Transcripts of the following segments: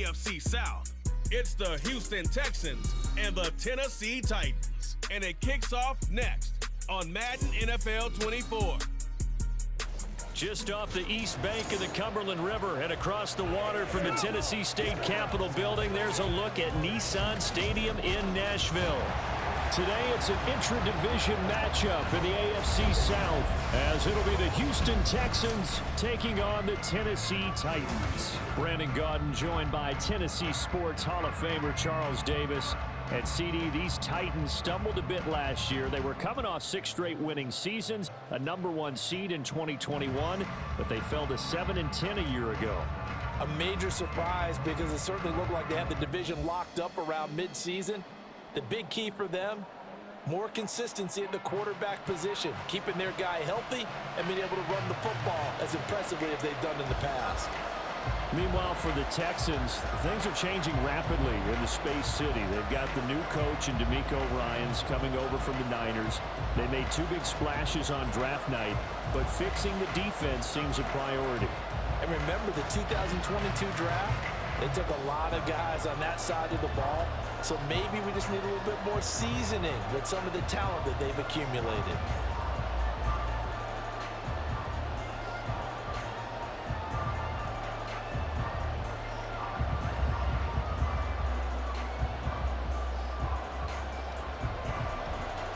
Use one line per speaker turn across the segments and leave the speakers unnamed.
AFC South. It's the Houston Texans and the Tennessee Titans. And it kicks off next on Madden NFL 24.
Just off the east bank of the Cumberland River and across the water from the Tennessee State Capitol building, there's a look at Nissan Stadium in Nashville. Today it's an intra-division matchup in the AFC South, as it'll be the Houston Texans taking on the Tennessee Titans. Brandon Gaudin joined by Tennessee Sports Hall of Famer Charles Davis. And CD, these Titans stumbled a bit last year. They were coming off 6 straight winning seasons, a #1 seed in 2021, but they fell to 7-10 a year ago.
A major surprise because it certainly looked like they had the division locked up around midseason. The big key for them, more consistency at the quarterback position, keeping their guy healthy and being able to run the football as impressively as they've done in the past.
Meanwhile, for the Texans, things are changing rapidly in the Space City. They've got the new coach in DeMeco Ryans coming over from the Niners. They made 2 big splashes on draft night, but fixing the defense seems a priority.
And remember the 2022 draft? They took a lot of guys on that side of the ball, so maybe we just need a little bit more seasoning with some of the talent that they've accumulated.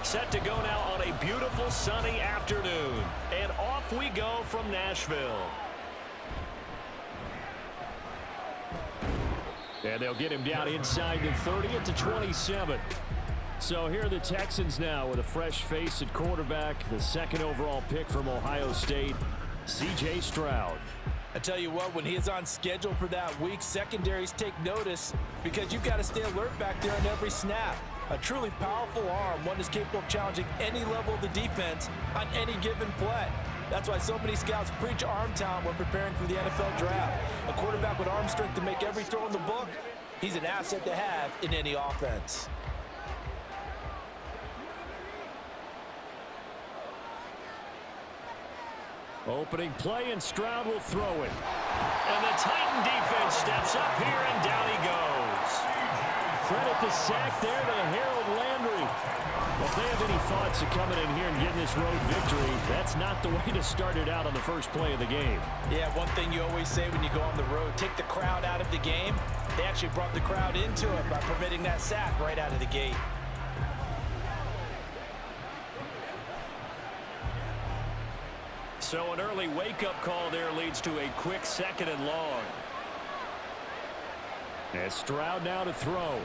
Set to go now on a beautiful sunny afternoon. And off we go from Nashville. And they'll get him down inside the 30 at the 27. So here are the Texans now with a fresh face at quarterback, the 2nd overall pick from Ohio State, C.J. Stroud.
I tell you what, when he is on schedule for that week, secondaries take notice because you've got to stay alert back there on every snap. A truly powerful arm, one is capable of challenging any level of the defense on any given play. That's why so many scouts preach arm talent when preparing for the NFL draft. A quarterback with arm strength to make every throw in the book, he's an asset to have in any offense.
Opening play, and Stroud will throw it. And the Titan defense steps up here, and down he goes. Credit the sack there to Harold Landry. If they have any thoughts of coming in here and getting this road victory, that's not the way to start it out on the first play of the game.
Yeah, one thing you always say when you go on the road, take the crowd out of the game. They actually brought the crowd into it by permitting that sack right out of the gate.
So an early wake-up call there leads to a quick 2nd and long. And Stroud now to throw.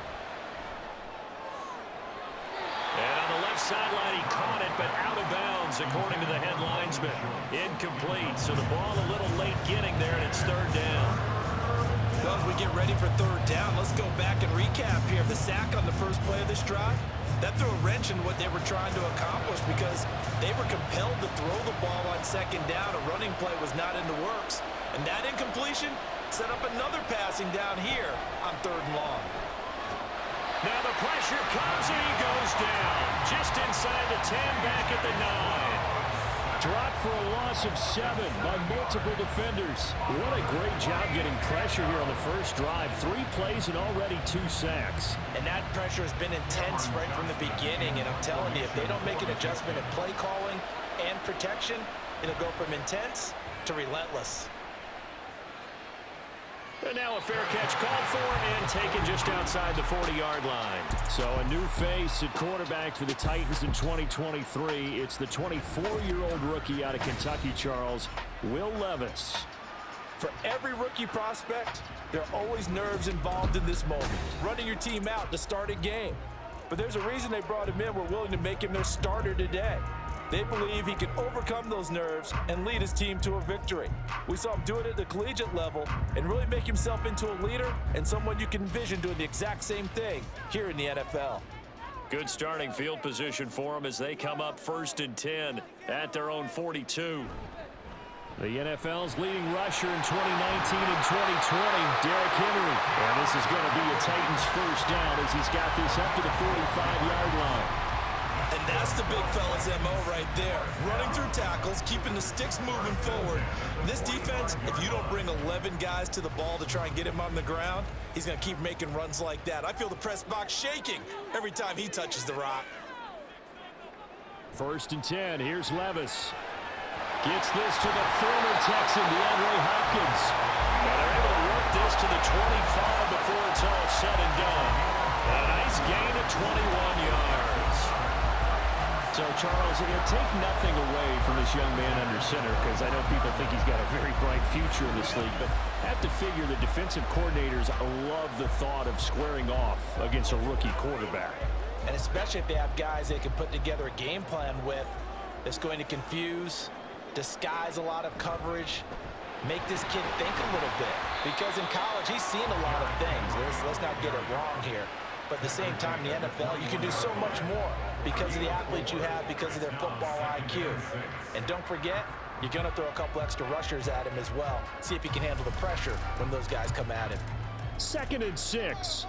And on the left sideline, he caught it, but out of bounds, according to the head linesman. Incomplete, so the ball a little late getting there, and it's 3rd down.
Well, as we get ready for 3rd down, let's go back and recap here. The sack on the first play of this drive, that threw a wrench in what they were trying to accomplish because they were compelled to throw the ball on 2nd down. A running play was not in the works. And that incompletion set up another passing down here on 3rd and long.
Now the pressure comes, and he goes down. Just inside the 10, back at the 9. Dropped for a loss of 7 by multiple defenders. What a great job getting pressure here on the first drive. 3 plays and already 2 sacks.
And that pressure has been intense right from the beginning. And I'm telling you, if they don't make an adjustment in play calling and protection, it'll go from intense to relentless.
And now a fair catch called for and taken just outside the 40-yard line. So a new face at quarterback for the Titans in 2023. It's the 24-year-old rookie out of Kentucky, Charles, Will Levis.
For every rookie prospect, there are always nerves involved in this moment. Running your team out to start a game. But there's a reason they brought him in. We're willing to make him their starter today. They believe he can overcome those nerves and lead his team to a victory. We saw him do it at the collegiate level and really make himself into a leader and someone you can envision doing the exact same thing here in the NFL.
Good starting field position for him as they come up 1st and 10 at their own 42. The NFL's leading rusher in 2019 and 2020, Derrick Henry. And this is going to be a Titans first down as he's got this up to the 45-yard line.
And that's the big fella's MO right there. Running through tackles, keeping the sticks moving forward. This defense, if you don't bring 11 guys to the ball to try and get him on the ground, he's going to keep making runs like that. I feel the press box shaking every time he touches the rock.
1st and 10. Here's Levis. Gets this to the former Texan, DeAndre Hopkins. And they're able to work this to the 25 before it's all said and done. A nice gain of 21 yards. So, Charles, take nothing away from this young man under center, because I know people think he's got a very bright future in this league, but I have to figure the defensive coordinators love the thought of squaring off against a rookie quarterback.
And especially if they have guys they can put together a game plan with that's going to confuse, disguise a lot of coverage, make this kid think a little bit. Because in college, he's seen a lot of things. Let's not get it wrong here. But at the same time, in the NFL, you can do so much more because of the athletes you have, because of their football IQ. And don't forget, you're going to throw a couple extra rushers at him as well. See if he can handle the pressure when those guys come at him.
2nd and 6.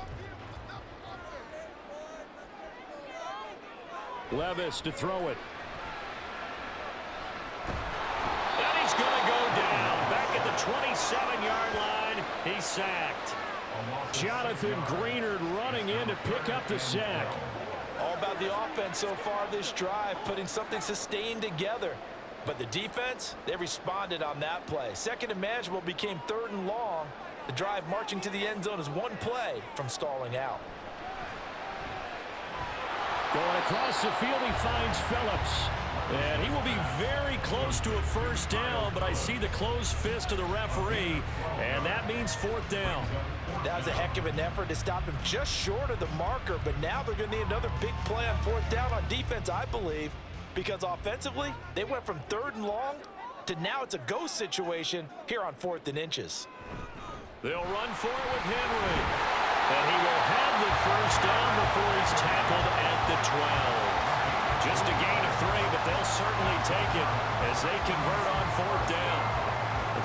Levis to throw it. And he's going to go down. Back at the 27-yard line, he's sacked. Jonathan Greenard running in to pick up the sack.
All about the offense so far this drive, putting something sustained together. But the defense, they responded on that play. 2nd and manageable became 3rd and long. The drive marching to the end zone is one play from stalling out.
Going across the field, he finds Phillips. And he will be very close to a 1st down, but I see the closed fist of the referee, and that means 4th down.
That was a heck of an effort to stop him just short of the marker, but now they're going to need another big play on 4th down on defense, I believe, because offensively, they went from 3rd and long to now it's a go situation here on 4th and inches.
They'll run for it with Henry, and he will have the 1st down before he's tackled at the 12. Just a gain of 3, but they'll certainly take it as they convert on 4th down.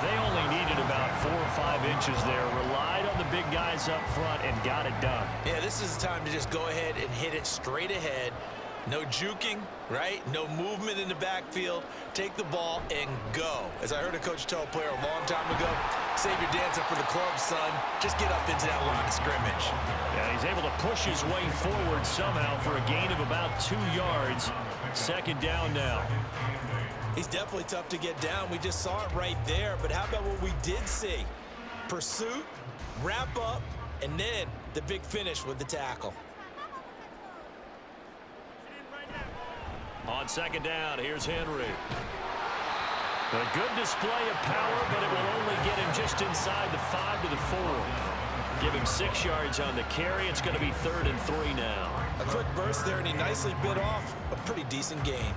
They only needed about 4 or 5 inches there, relied on the big guys up front, and got it done.
Yeah, this is the time to just go ahead and hit it straight ahead. No juking, right? No movement in the backfield. Take the ball and go. As I heard a coach tell a player a long time ago, save your dancing for the club, son. Just get up into that line of scrimmage.
Yeah, he's able to push his way forward somehow for a gain of about 2 yards. 2nd down now.
He's definitely tough to get down. We just saw it right there. But how about what we did see? Pursuit, wrap up, and then the big finish with the tackle.
On 2nd down, here's Henry. A good display of power, but it will only get him just inside the 5 to the 4. Give him 6 yards on the carry. It's going to be 3rd and 3 now.
A quick burst there, and he nicely bit off a pretty decent gain.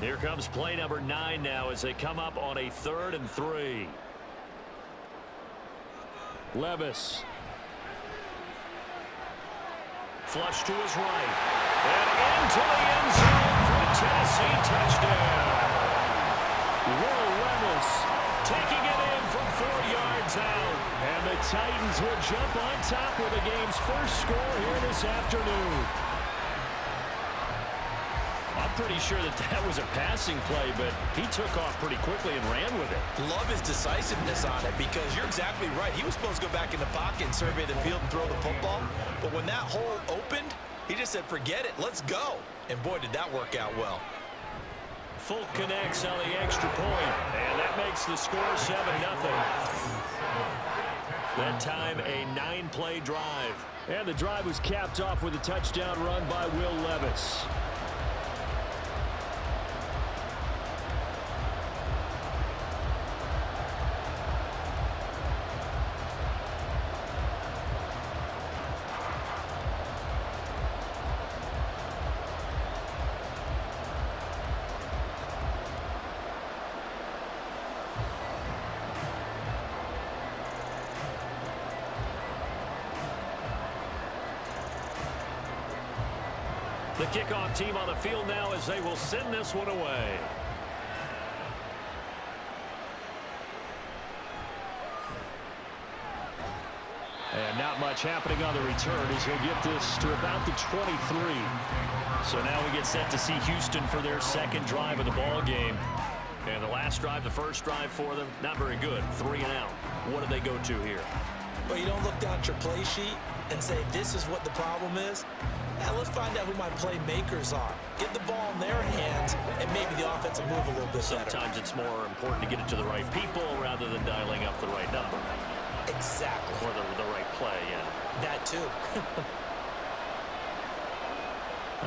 Here comes play number 9 now as they come up on a 3rd and 3. Levis. Flush to his right. And into the end zone for a Tennessee touchdown. Will Levis taking it in from 4 yards out. And the Titans will jump on top with the game's first score here this afternoon. I'm pretty sure that was a passing play, but he took off pretty quickly and ran with it.
Love his decisiveness on it because you're exactly right. He was supposed to go back in the pocket and survey the field and throw the football. But when that hole opened, he just said, forget it, let's go. And boy, did that work out well.
Folk connects on the extra point, and that makes the score 7-0. That time, a 9-play drive. And the drive was capped off with a touchdown run by Will Levis. The kickoff team on the field now as they will send this one away. And not much happening on the return as he'll get this to about the 23. So now we get set to see Houston for their second drive of the ball game. And the last drive, the first drive for them, not very good. 3 and out. What do they go to here?
Well, you don't look down at your play sheet and say, this is what the problem is. Now let's find out who my playmakers are. Get the ball in their hands, and maybe the offense will move a little bit better.
Sometimes it's more important to get it to the right people rather than dialing up the right number.
Exactly.
Or the right play, yeah.
That too.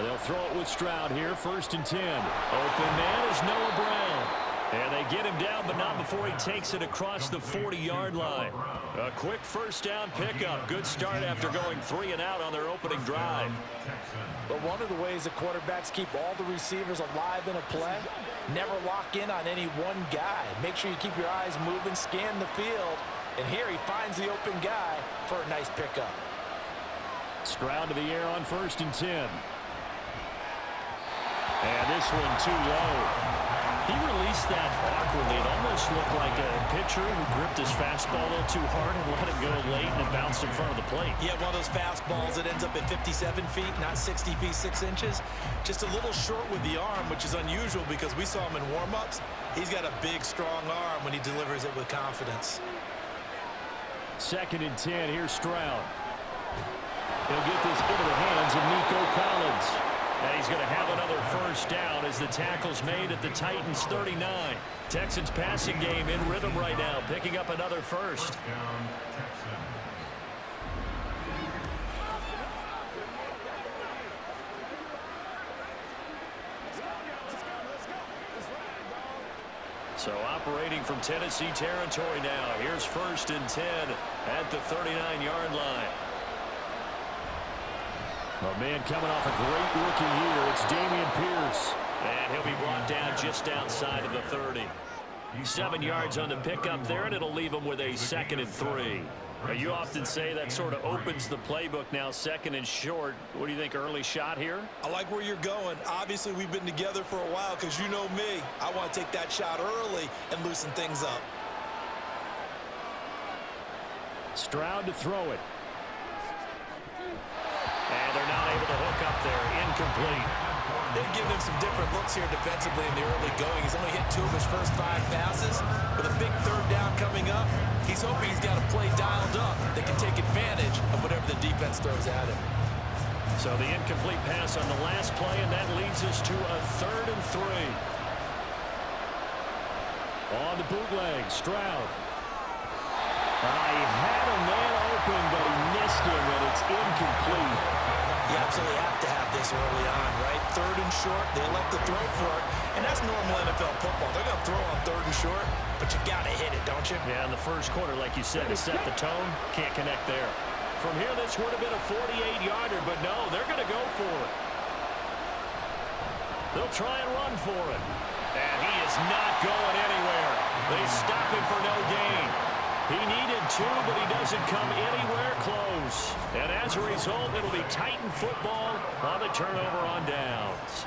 They'll throw it with Stroud here, 1st and 10. Open man is Noah Brown. And they get him down, but not before he takes it across the 40-yard line. A quick first down pickup. Good start after going 3 and out on their opening drive.
But one of the ways that quarterbacks keep all the receivers alive in a play, never lock in on any one guy. Make sure you keep your eyes moving, scan the field. And here he finds the open guy for a nice pickup.
Stroud to the air on 1st and 10. And this one too low. He released that awkwardly. It almost looked like a pitcher who gripped his fastball a little too hard and let it go late and it bounced in front of the plate.
Yeah, one of those fastballs that ends up at 57 feet, not 60 feet, 6 inches. Just a little short with the arm, which is unusual because we saw him in warm-ups. He's got a big, strong arm when he delivers it with confidence.
2nd and 10. Here's Stroud. He'll get this into the hands of Nico Collins. And he's going to have another first down as the tackle's made at the Titans 39. Texans passing game in rhythm right now, picking up another first. So operating from Tennessee territory now. Here's 1st and 10 at the 39-yard line. A man coming off a great rookie year. It's Dameon Pierce. And he'll be brought down just outside of the 30. 7 yards on the pickup there, and it'll leave him with a 2nd and 3. Now, you often say that sort of opens the playbook now, 2nd and short. What do you think, early shot here?
I like where you're going. Obviously, we've been together for a while because you know me. I want to take that shot early and loosen things up.
Stroud to throw it. And they're not able to hook up there. Incomplete.
They've given him some different looks here defensively in the early going. He's only hit 2 of his first 5 passes. With a big 3rd down coming up, he's hoping he's got a play dialed up that can take advantage of whatever the defense throws at him.
So the incomplete pass on the last play, and that leads us to a 3rd and 3. On the bootleg, Stroud. He had a man open, but he missed him, and it's incomplete.
You absolutely have to have this early on, right? 3rd and short, they elect to throw for it, and that's normal NFL football. They're going to throw on 3rd and short, but you've got to hit it, don't you?
Yeah, in the first quarter, like you said, to set the tone, can't connect there. From here, this would have been a 48-yarder, but no, they're going to go for it. They'll try and run for it. And he is not going anywhere. They stop him for no gain. He needed 2, but he doesn't come anywhere close. And as a result, it'll be Titan football on the turnover on downs.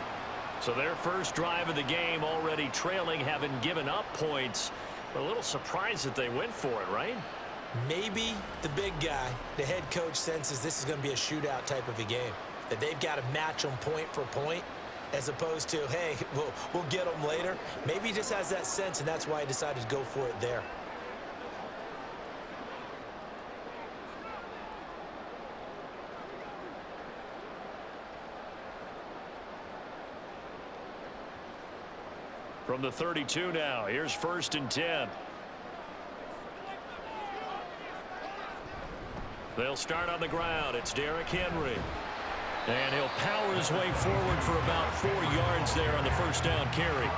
So their first drive of the game already trailing, having given up points. A little surprised that they went for it, right?
Maybe the big guy, the head coach, senses this is going to be a shootout type of a game. That they've got to match them point for point, as opposed to, hey, we'll get them later. Maybe he just has that sense, and that's why he decided to go for it there.
From the 32 now, here's 1st and 10. They'll start on the ground. It's Derrick Henry. And he'll power his way forward for about 4 yards there on the first down carry.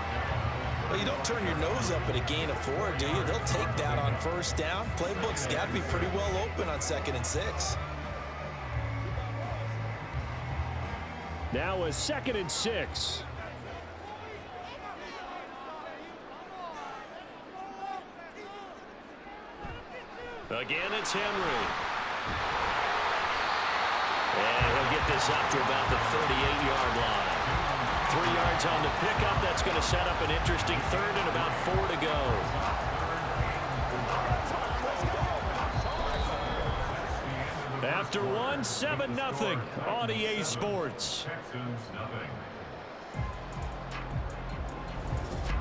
Well, you don't turn your nose up at a gain of 4, do you? They'll take that on first down. Playbook's got to be pretty well open on 2nd and 6.
Now a 2nd and 6. Again, it's Henry. And he'll get this up to about the 38-yard line. 3 yards on the pickup. That's going to set up an interesting 3rd and about 4 to go. After one, 7-0 on EA Sports.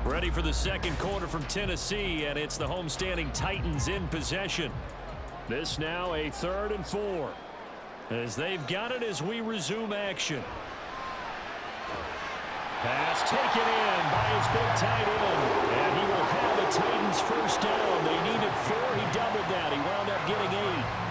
Ready for the second quarter from Tennessee, and it's the homestanding Titans in possession. This now a 3rd and 4. As they've got it as we resume action. Pass taken in by his big tight end. And he will have the Titans first down. They needed 4. He doubled that. He wound up getting 8.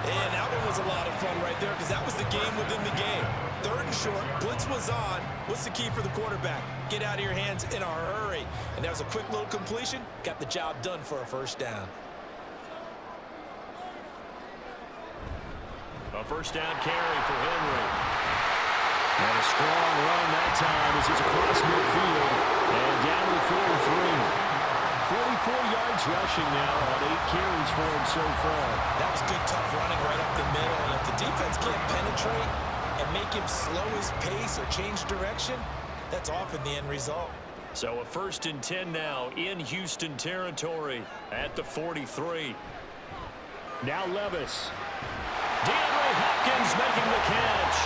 And that one was a lot of fun right there because that was the game within the game. 3rd and short. Blitz was on. What's the key for the quarterback? Get out of your hands in a hurry. And that was a quick little completion. Got the job done for a first down.
A first down carry for Henry. And a strong run that time as he's across midfield and down to the 43. 44 yards rushing now on 8 carries for him so far.
That was good, tough running right up the middle. And if the defense can't penetrate and make him slow his pace or change direction, that's often the end result.
So a 1st and 10 now in Houston territory at the 43. Now Levis. DeAndre Hopkins making the catch.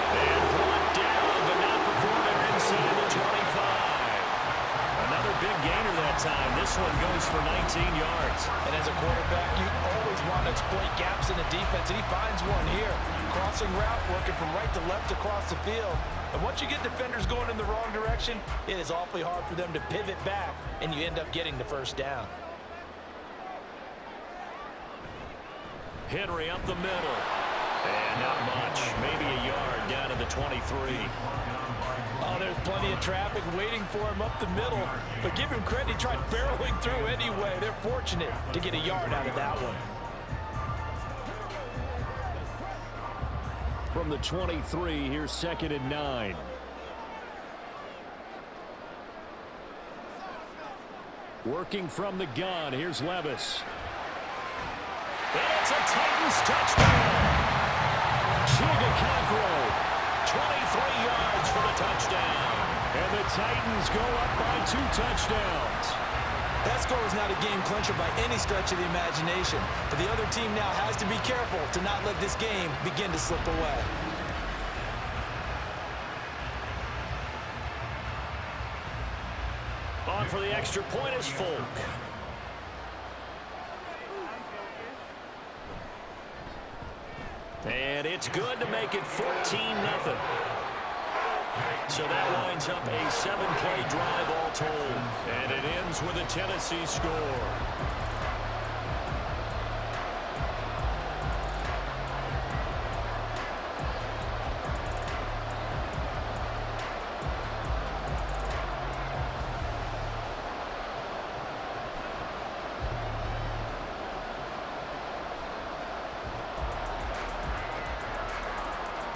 And brought down, but not before they're inside the 25. Another big gainer that time. This one goes for 19 yards.
And as a quarterback, you always want to exploit gaps in the defense, and he finds one here. Crossing route, working from right to left across the field. And once you get defenders going in the wrong direction, it is awfully hard for them to pivot back, and you end up getting the first down.
Henry up the middle. And not much. Maybe a yard down to the 23.
Oh, there's plenty of traffic waiting for him up the middle. But give him credit, he tried barreling through anyway. They're fortunate to get a yard out of that one.
From the 23, here's 2nd and 9. Working from the gun, here's Levis. And it's a Titans touchdown. Chigacagro, 23 yards for the touchdown. And the Titans go up by 2 touchdowns.
That score is not a game clincher by any stretch of the imagination. But the other team now has to be careful to not let this game begin to slip away.
On for the extra point is Folk. And it's good to make it 14-0. So that winds up a 7-play drive all told. And it ends with a Tennessee score.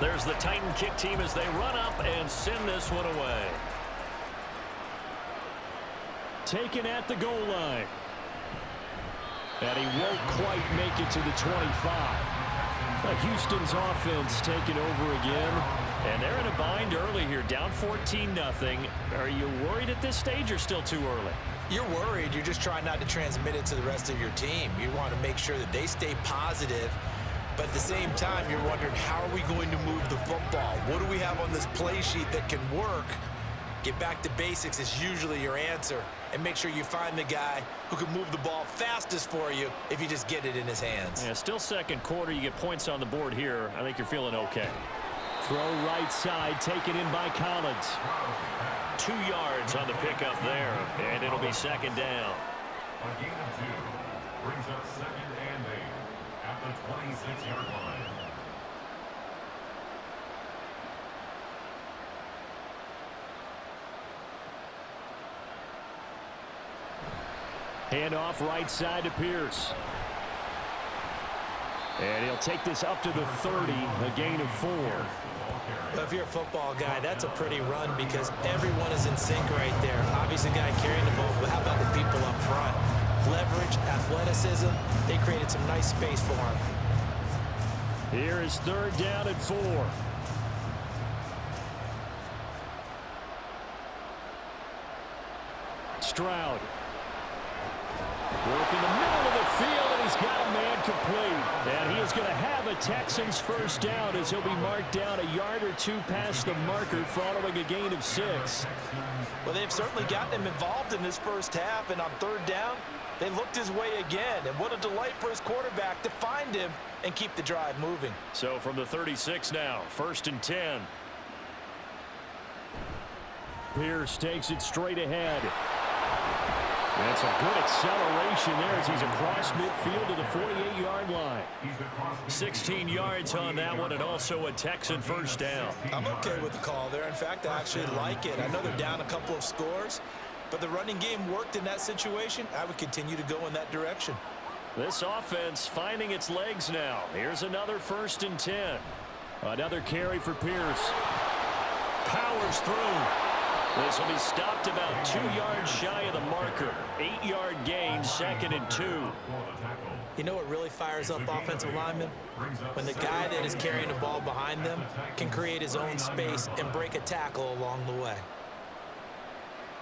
There's the Titan kick team as they run up and send this one away. Taken at the goal line. And he won't quite make it to the 25. Houston's offense taking over again. And they're in a bind early here, down 14-0. Are you worried at this stage or still too early?
You're worried. You're just trying not to transmit it to the rest of your team. You want to make sure that they stay positive. But at the same time, you're wondering, how are we going to move the football? What do we have on this play sheet that can work? Get back to basics is usually your answer. And make sure you find the guy who can move the ball fastest for you if you just get it in his hands.
Yeah, still second quarter. You get points on the board here. I think you're feeling okay. Throw right side, taken in by Collins. 2 yards on the pickup there, and it'll be 2nd down.
A gain of 2 brings up 2nd and 8 at the 26-yard line.
Handoff right side to Pierce. And he'll take this up to the 30, a gain of 4.
Well, if you're a football guy, that's a pretty run because everyone is in sync right there. Obviously, the guy carrying the ball, but how about the people up front? Leverage, athleticism, they created some nice space for him.
Here is 3rd down and 4. Stroud. Work in the middle of the field, and he's got a man incomplete. And he is going to have a Texans first down as he'll be marked down a yard or two past the marker following a gain of 6.
Well, they've certainly gotten him involved in this first half, and on third down, they looked his way again. And what a delight for his quarterback to find him and keep the drive moving.
So from the 36 now, 1st and 10. Pierce takes it straight ahead. That's a good acceleration there as he's across midfield to the 48-yard line. 16 yards on that one, and also a Texan first down.
I'm okay with the call there. In fact, I actually like it. I know they're down a couple of scores, but the running game worked in that situation. I would continue to go in that direction.
This offense finding its legs now. Here's another 1st and 10. Another carry for Pierce. Powers through. This will be stopped about 2 yards shy of the marker. 8-yard gain, 2nd and 2.
You know what really fires up offensive linemen? When the guy that is carrying the ball behind them can create his own space and break a tackle along the way.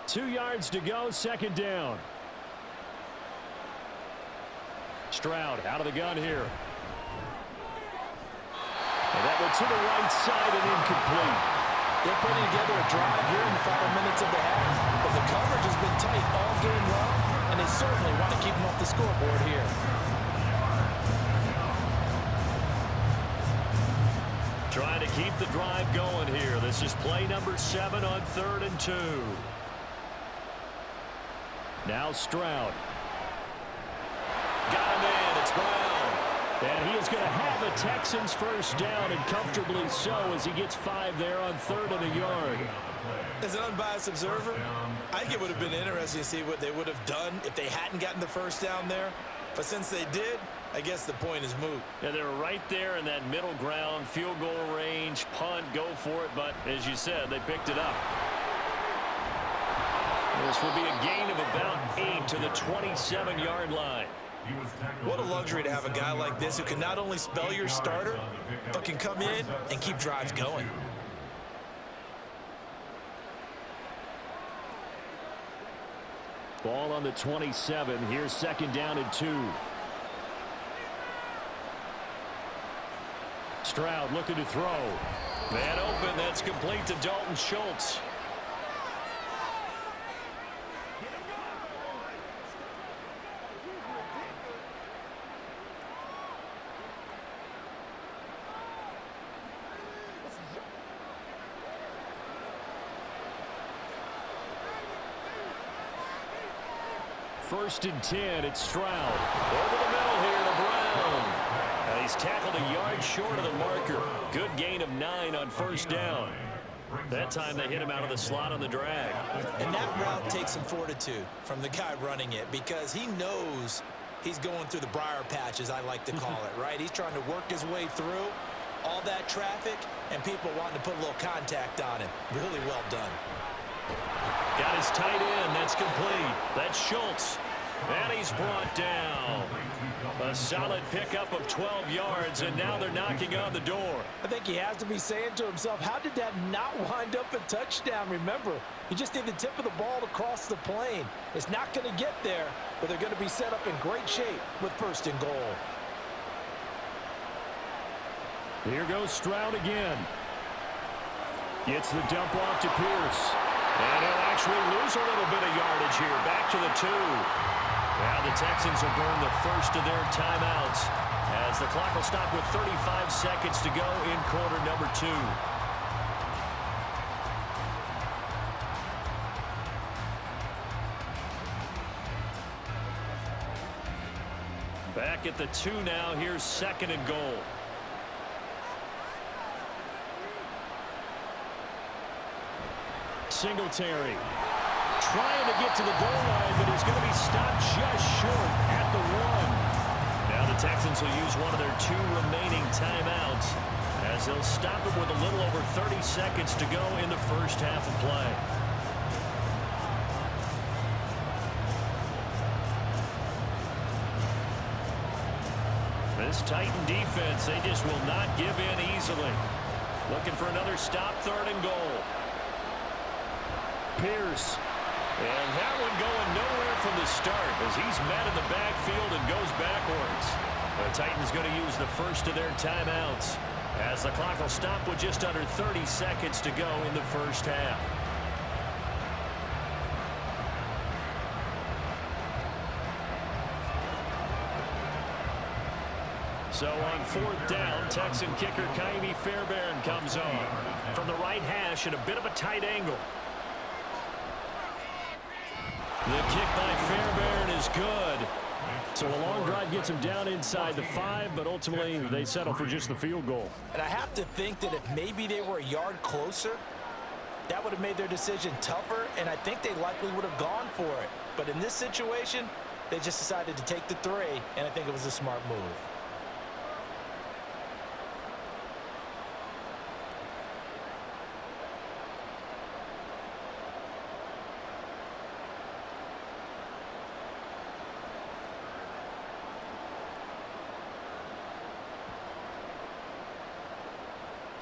2 yards to go, 2nd down. Stroud out of the gun here. And that went to the right side and incomplete.
They're putting together a drive here in the final minutes of the half, but the coverage has been tight all game long, and they certainly want to keep them off the scoreboard here.
Trying to keep the drive going here. This is play number 7 on 3rd and 2. Now Stroud. Got him in. It's Brown. And he is going to have a Texans first down, and comfortably so, as he gets 5 there on 3rd and a yard.
As an unbiased observer, I think it would have been interesting to see what they would have done if they hadn't gotten the first down there. But since they did, I guess the point is moot.
Yeah, they were right there in that middle ground, field goal range, punt, go for it. But as you said, they picked it up. This will be a gain of about 8 to the 27-yard line.
What a luxury to have a guy like this who can not only spell your starter, but can come in and keep drives going.
Ball on the 27. Here's 2nd down and 2. Stroud looking to throw. Man open. That's complete to Dalton Schultz. First and 10, it's Stroud. Over the middle here to Brown. And he's tackled a yard short of the marker. Good gain of 9 on 1st down. That time they hit him out of the slot on the drag.
And that route takes some fortitude from the guy running it, because he knows he's going through the briar patch, as I like to call it, right? He's trying to work his way through all that traffic and people wanting to put a little contact on him. Really well done.
Got his tight end. That's complete. That's Schultz. And he's brought down. A solid pickup of 12 yards, and now they're knocking on the door.
I think he has to be saying to himself, how did that not wind up a touchdown? Remember, you just need the tip of the ball to cross the plane. It's not going to get there, but they're going to be set up in great shape with 1st and goal.
Here goes Stroud again. Gets the dump off to Pierce. And he'll actually lose a little bit of yardage here. Back to the 2. Now the Texans will burn the first of their timeouts as the clock will stop with 35 seconds to go in quarter number 2. Back at the 2 now. Here's 2nd and goal. Singletary trying to get to the goal line, but he's going to be stopped just short at the 1. Now the Texans will use one of their 2 remaining timeouts as they'll stop him with a little over 30 seconds to go in the first half of play. This Titan defense, they just will not give in easily. Looking for another stop, 3rd and goal. Pierce. And that one going nowhere from the start as he's met in the backfield and goes backwards. A Titans going to use the first of their timeouts, as the clock will stop with just under 30 seconds to go in the first half. So on fourth down, Texan kicker Kaimi Fairbairn comes on from the right hash at a bit of a tight angle. The kick by Fairbairn is good. So a long drive gets him down inside the 5, but ultimately they settle for just the field goal.
And I have to think that if maybe they were a yard closer, that would have made their decision tougher, and I think they likely would have gone for it. But in this situation, they just decided to take the 3, and I think it was a smart move.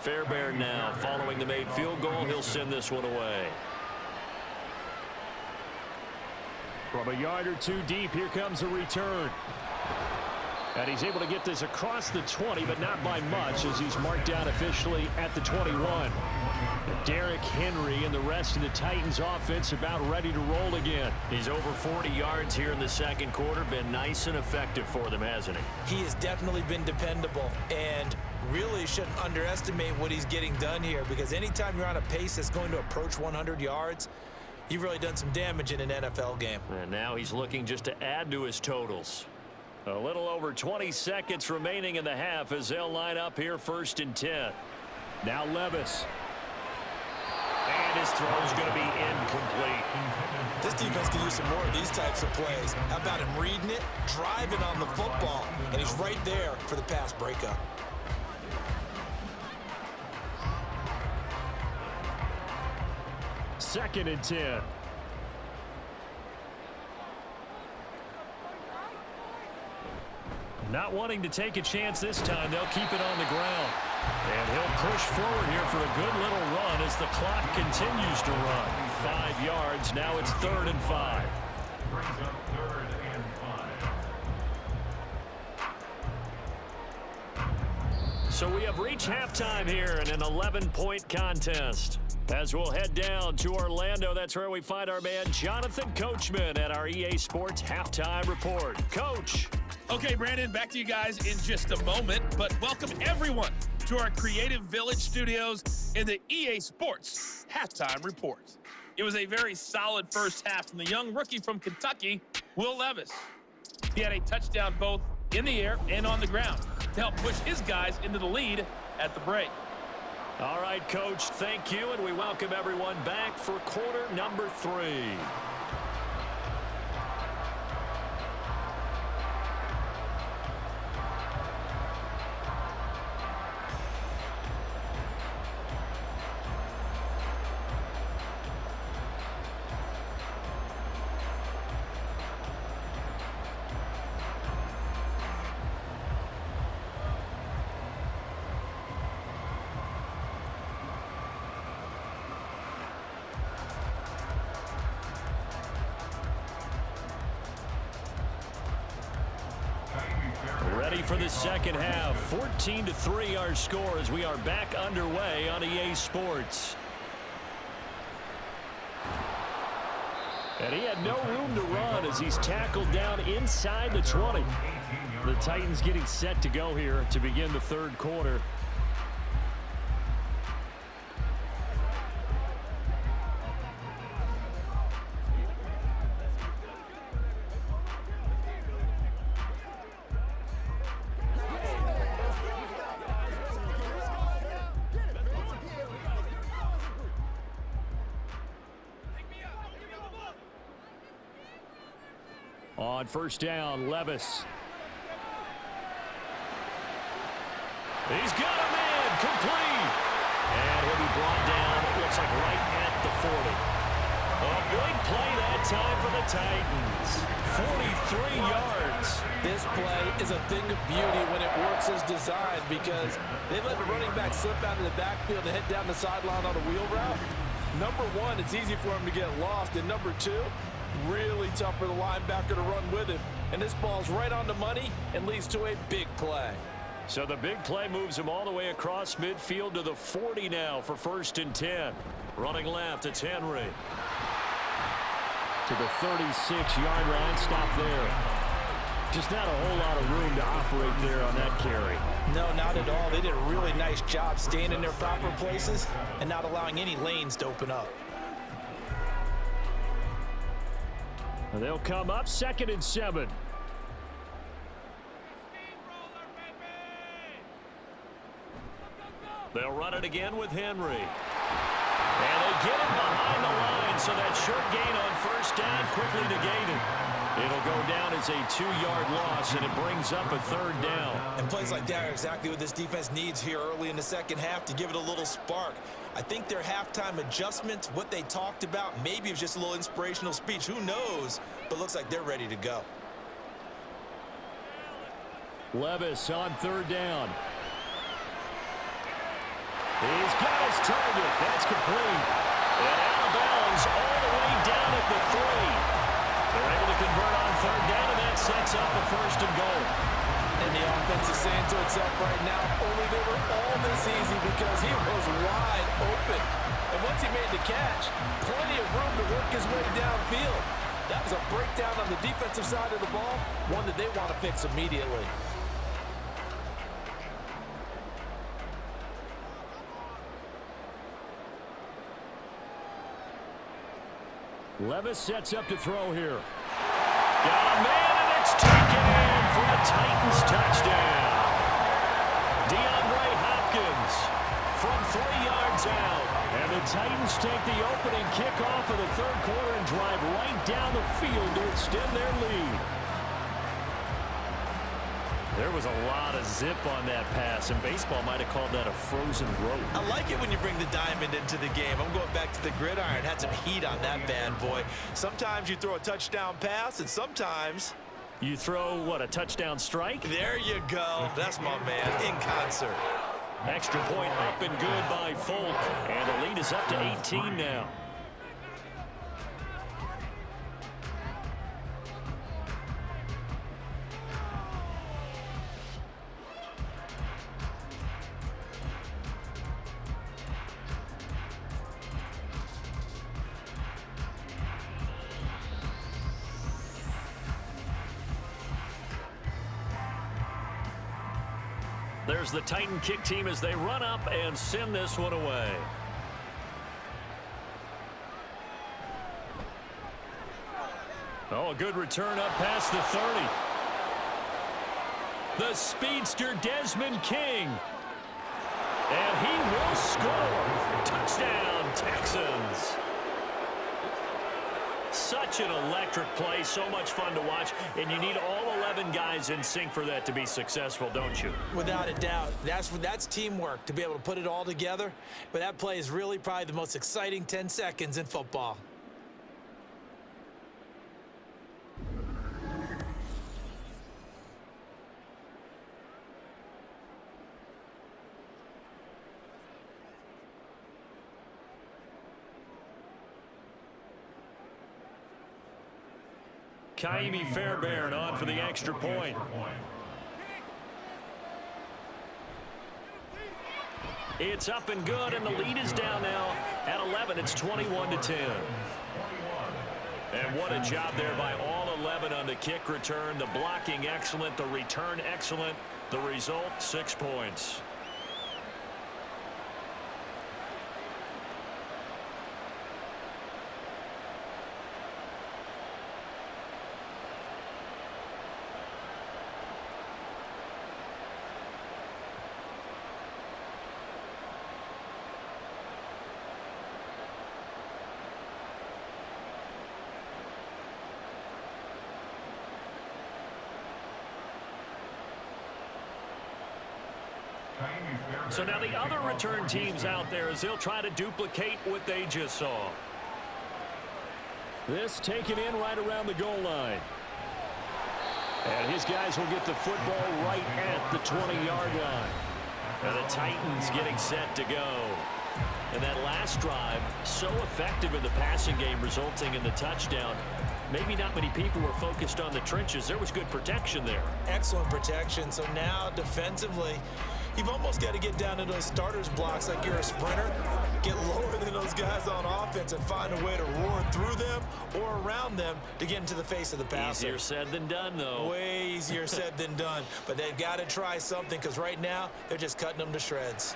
Fairbairn now following the made field goal. He'll send this one away. From a yard or two deep, here comes a return. And he's able to get this across the 20, but not by much, as he's marked down officially at the 21. Derrick Henry and the rest of the Titans offense about ready to roll again. He's over 40 yards here in the second quarter. Been nice and effective for them, hasn't he?
He has definitely been dependable, and really shouldn't underestimate what he's getting done here, because anytime you're on a pace that's going to approach 100 yards, you've really done some damage in an NFL game.
And now he's looking just to add to his totals. A little over 20 seconds remaining in the half as they'll line up here 1st and 10. Now Levis. And his throw's going to be incomplete.
This defense can use some more of these types of plays. How about him reading it, driving on the football, and he's right there for the pass breakup.
Second and 10. Not wanting to take a chance this time. They'll keep it on the ground. And he'll push forward here for a good little run as the clock continues to run. 5 yards. Now it's 3rd and 5.
Brings up 3rd and 5.
So we have reached halftime here in an 11-point contest. As we'll head down to Orlando, that's where we find our man Jonathan Coachman at our EA Sports Halftime Report. Coach.
Okay, Brandon, back to you guys in just a moment, but welcome everyone to our Creative Village studios in the EA Sports Halftime Report. It was a very solid first half from the young rookie from Kentucky, Will Levis. He had a touchdown both in the air and on the ground to help push his guys into the lead at the break.
All right, Coach, thank you, and we welcome everyone back for quarter number 3. Ready for the second half. 14-3 our score as we are back underway on EA Sports. And he had no room to run as he's tackled down inside the 20. The Titans getting set to go here to begin the third quarter. On first down, Levis. He's got him in, complete. And he'll be brought down, it looks like right at the 40. A big play that time for the Titans. 43 yards.
This play is a thing of beauty when it works as designed, because they let the running back slip out of the backfield and head down the sideline on a wheel route. Number one, it's easy for him to get lost. And number two, really tough for the linebacker to run with him. And this ball's right on the money and leads to a big play.
So the big play moves him all the way across midfield to the 40 now for 1st and 10. Running left, it's Henry. To the 36-yard line, stop there. Just not a whole lot of room to operate there on that carry.
No, not at all. They did a really nice job staying in their proper places and not allowing any lanes to open up.
And they'll come up 2nd and 7. They'll run it again with Henry. And they get it behind the line, so that short gain on 1st down quickly negated. It'll go down as a 2-yard loss, and it brings up a 3rd down.
And plays like that are exactly what this defense needs here early in the second half to give it a little spark. I think their halftime adjustment, what they talked about, maybe it was just a little inspirational speech. Who knows? But looks like they're ready to go.
Levis on 3rd down. He's got his target. That's complete. And out of bounds all the way down at the 3. They're able to convert on 3rd down, and that sets up a 1st and goal.
And the offense is saying to itself right now, only they were all this easy because he was wide open. And once he made the catch, plenty of room to work his way downfield. That was a breakdown on the defensive side of the ball, one that they want to fix immediately.
Levis sets up to throw here. Got a man, and it's taken in for a Titans touchdown. DeAndre Hopkins from 3 yards out. And the Titans take the opening kickoff of the 3rd quarter and drive right down the field to extend their lead. There was a lot of zip on that pass, and baseball might have called that a frozen rope.
I like it when you bring the diamond into the game. I'm going back to the gridiron. Had some heat on that bad boy. Sometimes you throw a touchdown pass, and sometimes
you throw, what, a touchdown strike?
There you go. That's my man, in concert.
Extra point up and good by Folk, and the lead is up to 18 now. There's the Titan kick team as they run up and send this one away. Oh, a good return up past the 30. The speedster Desmond King. And he will score. Touchdown, Texans. Such an electric play, so much fun to watch, and you need all 11 guys in sync for that to be successful, don't you?
Without a doubt. That's teamwork, to be able to put it all together. But that play is really probably the most exciting 10 seconds in football.
Kaimi Fairbairn on for the extra point. It's up and good, and the lead is down now at 11. It's 21-10. And what a job there by all 11 on the kick return. The blocking excellent, the return excellent. The result, 6 points. So now the other return teams out there as they'll try to duplicate what they just saw. This taken in right around the goal line. And his guys will get the football right at the 20-yard line. And the Titans getting set to go. And that last drive, so effective in the passing game, resulting in the touchdown. maybe not many people were focused on the trenches. There was good protection there.
Excellent protection. So now defensively, you've almost got to get down to those starters blocks like you're a sprinter, get lower than those guys on offense and find a way to roar through them or around them to get into the face of the passer.
Easier said than done, though.
Way easier said than done. But they've got to try something because right now they're just cutting them to shreds.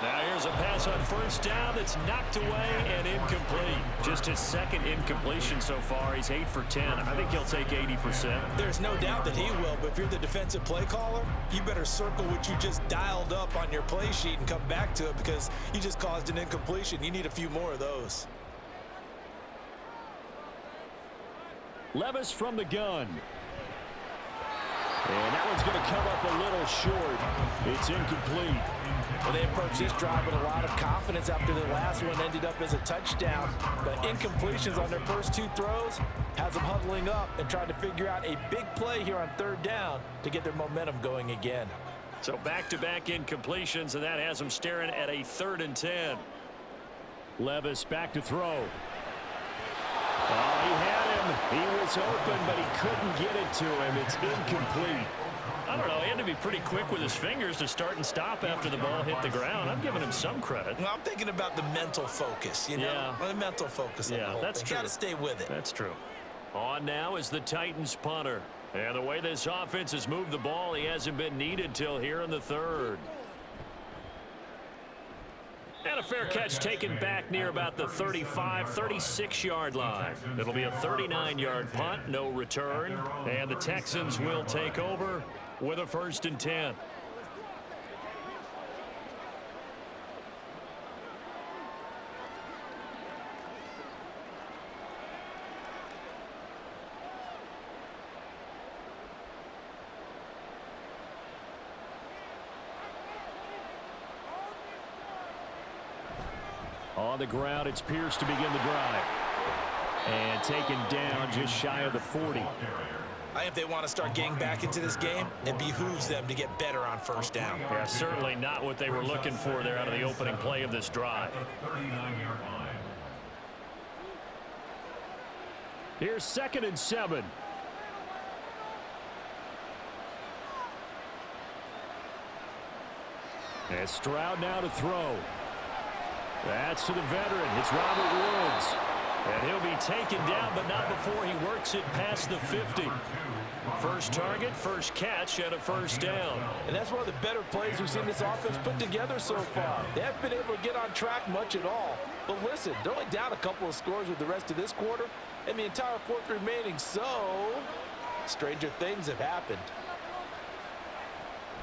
Now here's a pass on first down that's knocked away and incomplete. Just his second incompletion so far. He's 8 for 10. I think he'll take 80%.
There's no doubt that he will, but if you're the defensive play caller, you better circle what you just dialed up on your play sheet and come back to it because you just caused an incompletion. You need a few more of those.
Levis from the gun. And that one's going to come up a little short. It's incomplete.
Well, they approached this drive with a lot of confidence after the last one ended up as a touchdown. But incompletions on their first 2 throws has them huddling up and trying to figure out a big play here on third down to get their momentum going again.
So back-to-back incompletions, and that has them staring at a 3rd and 10. Levis back to throw. Oh, he had him. He was open, but he couldn't get it to him. It's incomplete. I don't know. He had to be pretty quick with his fingers to start and stop after the ball hit the ground. I'm giving him some credit.
Well, I'm thinking about the mental focus, you know?
Yeah.
Well, the mental focus on the whole
that's
thing.
true.
Got to stay with it.
That's true. On now is the Titans punter. And the way this offense has moved the ball, he hasn't been needed till here in the 3rd. And a fair catch taken back near about the 35, 36-yard line. It'll be a 39-yard punt, no return. And the Texans will take over with a 1st and 10. On the ground, it's Pierce to begin the drive. And taken down just shy of the 40.
I think if they want to start getting back into this game, it behooves them to get better on first down.
Yeah, certainly not what they were looking for there out of the opening play of this drive. Here's 2nd and 7. And Stroud now to throw. That's to the veteran. It's Robert Woods. And he'll be taken down, but not before he works it past the 50. First target, first catch, and a 1st down.
And that's one of the better plays we've seen this offense put together so far. They haven't been able to get on track much at all. But listen, they're only down a couple of scores with the rest of this quarter and the entire 4th remaining. So, stranger things have happened.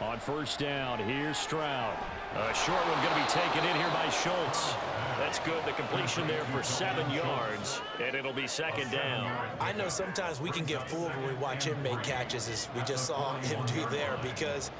On 1st down, here's Stroud. A short one going to be taken in here by Schultz. That's good. The completion there for 7 yards, and it'll be 2nd down.
I know sometimes we can get fooled when we watch him make catches, as we just saw him do there, because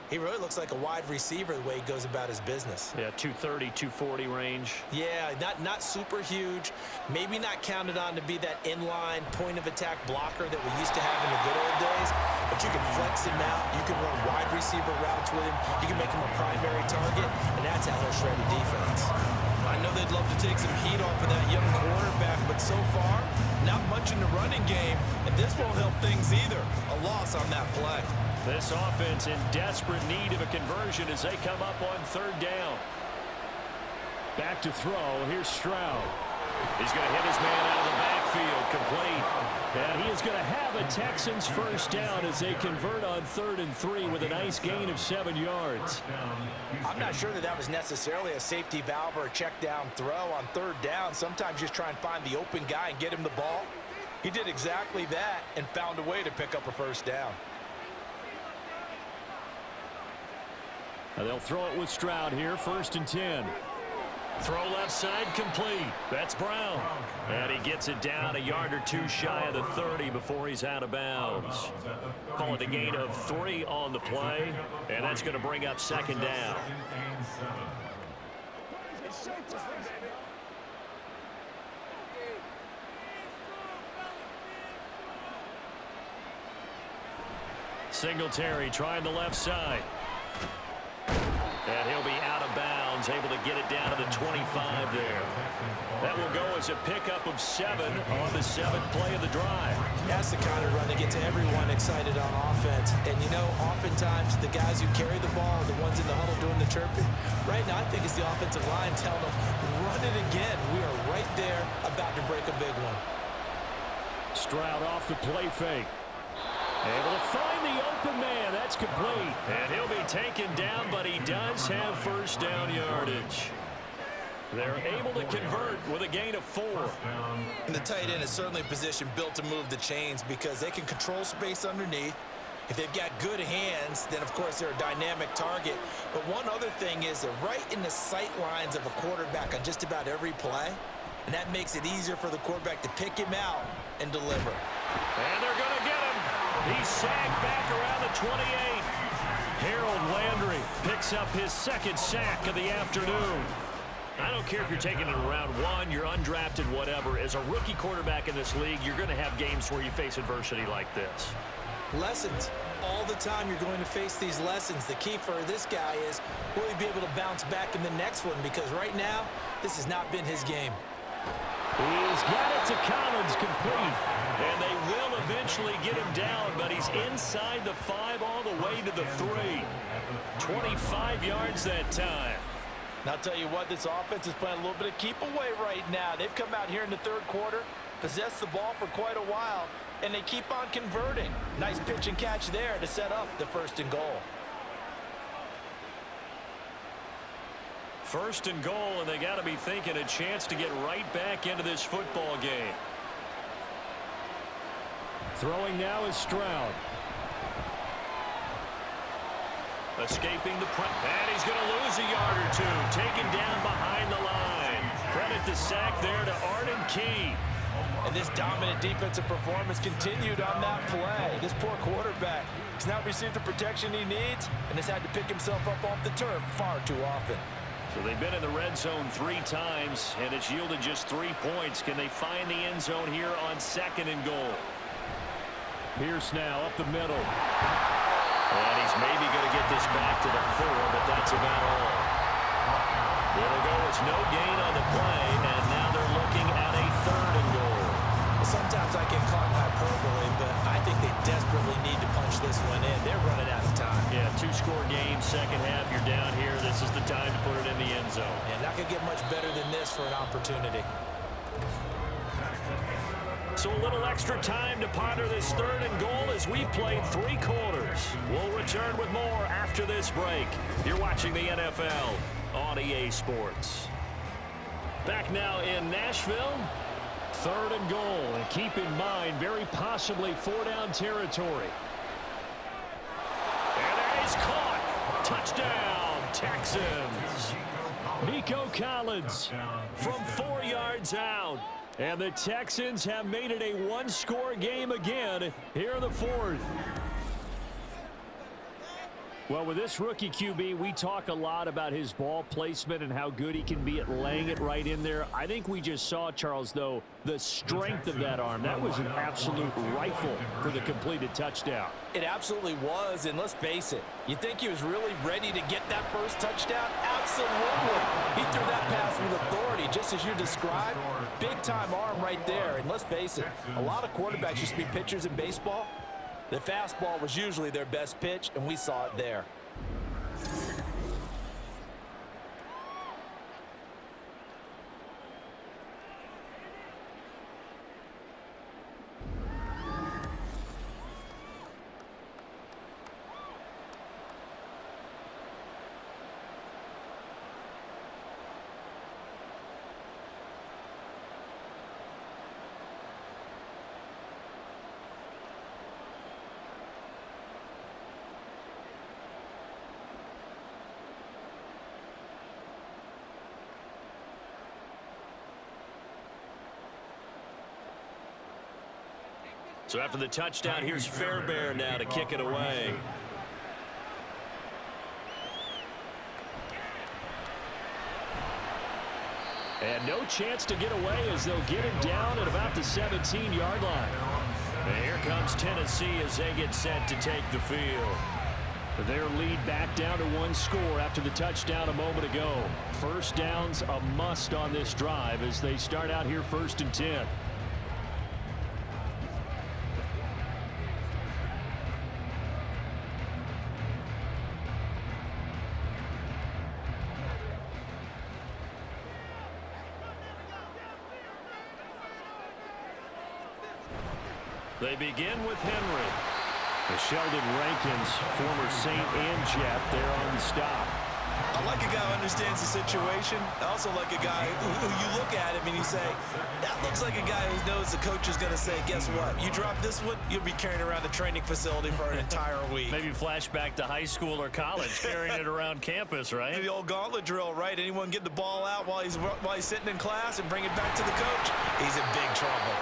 he really looks like a wide receiver the way he goes about his business.
Yeah, 230, 240 range.
Yeah, not super huge. Maybe not counted on to be that inline point-of-attack blocker that we used to have in the good old days. But you can flex him out. You can run wide receiver routes with him. You can make him a primary target, and that's how he'll shred a defense. I know they'd love to take some heat off of that young quarterback, but so far, not much in the running game, and this won't help things either. A loss on that play.
This offense in desperate need of a conversion as they come up on 3rd down. Back to throw. Here's Stroud. He's going to hit his man out of the backfield, complete. And he is going to have a Texans 1st down as they convert on 3rd and 3 with a nice gain of 7 yards.
I'm not sure that was necessarily a safety valve or a check down throw on 3rd down. Sometimes just try and find the open guy and get him the ball. He did exactly that and found a way to pick up a 1st down.
Now they'll throw it with Stroud here, 1st and 10. Throw left side, complete. That's Brown. And he gets it down a yard or 2 shy of the 30 before he's out of bounds. Call it a gain of 3 on the play, and that's going to bring up 2nd down. Singletary trying the left side. And he'll be out of bounds, able to get it down to the 25 there. That will go as a pickup of 7 on the 7th play of the drive.
That's the kind of run that gets everyone excited on offense. And, you know, oftentimes the guys who carry the ball are the ones in the huddle doing the chirping. Right now, I think it's the offensive line telling them, run it again. We are right there about to break a big one.
Stroud off the play fake. Able to find the open man. That's complete. And he'll be taken down, but he does have first down yardage. They're able to convert with a gain of 4.
And the tight end is certainly a position built to move the chains because they can control space underneath. If they've got good hands, then, of course, they're a dynamic target. But one other thing is they're right in the sight lines of a quarterback on just about every play. And that makes it easier for the quarterback to pick him out and deliver.
And they're going to get him. He's sagged back around the 28. Harold Landry picks up his 2nd sack of the afternoon. I don't care if you're taking it in round 1, you're undrafted, whatever. As a rookie quarterback in this league, you're going to have games where you face adversity like this.
Lessons. All the time you're going to face these lessons. The key for this guy is, will he be able to bounce back in the next one? Because right now, this has not been his game.
He's got it to Collins, complete. And they will eventually get him down, but he's inside the 5 all the way to the 3. 25 yards that time.
And I'll tell you what, this offense is playing a little bit of keep away right now. They've come out here in the 3rd quarter, possessed the ball for quite a while, and they keep on converting. Nice pitch and catch there to set up the 1st and goal.
1st and goal, and they got to be thinking a chance to get right back into this football game. Throwing now is Stroud. Escaping the press, and he's going to lose a yard or 2. Taken down behind the line. Credit the sack there to Arden Key.
And this dominant defensive performance continued on that play. This poor quarterback has not received the protection he needs and has had to pick himself up off the turf far too often.
So they've been in the red zone 3 times, and it's yielded just 3 points. Can they find the end zone here on 2nd and goal? Pierce now up the middle. And he's maybe going to get this back to the 4, but that's about all. It'll go as no gain on the play, and now they're looking at a 3rd and goal.
Sometimes I get caught in hyperbole, but I think they desperately need to punch this one in. They're running out of time.
Yeah, 2-score game, 2nd half, you're down here. This is the time to put it in the end zone.
And not going to get much better than this for an opportunity.
So a little extra time to ponder this 3rd and goal as we played 3 quarters. We'll return with more after this break. You're watching the NFL on EA Sports. Back now in Nashville. 3rd and goal, and keep in mind, very possibly 4-down territory. And that is caught. Touchdown, Texans. Nico Collins from 4 yards out. And the Texans have made it a 1-score game again here in the 4th. Well, with this rookie QB, we talk a lot about his ball placement and how good he can be at laying it right in there. I think we just saw, Charles, though, the strength of that arm. That was an absolute rifle for the completed touchdown.
It absolutely was, and let's face it, you think he was really ready to get that first touchdown? Absolutely. He threw that pass with authority, just as you described. Big-time arm right there, and let's face it, a lot of quarterbacks used to be pitchers in baseball. The fastball was usually their best pitch, and we saw it there.
So after the touchdown, here's Fairbairn now to kick it away. And no chance to get away as they'll get him down at about the 17-yard line. And here comes Tennessee as they get set to take the field. Their lead back down to 1 score after the touchdown a moment ago. First down's a must on this drive as they start out here 1st and 10. They begin with Henry. Sheldon Rankins, former Saint and Jet, there on the stop.
I like a guy who understands the situation. I also like a guy who you look at him and you say, that looks like a guy who knows the coach is going to say, guess what? You drop this one, you'll be carrying around the training facility for an entire week.
Maybe flashback to high school or college, carrying it around campus, right?
The old gauntlet drill, right? Anyone get the ball out while he's sitting in class and bring it back to the coach? He's in big trouble.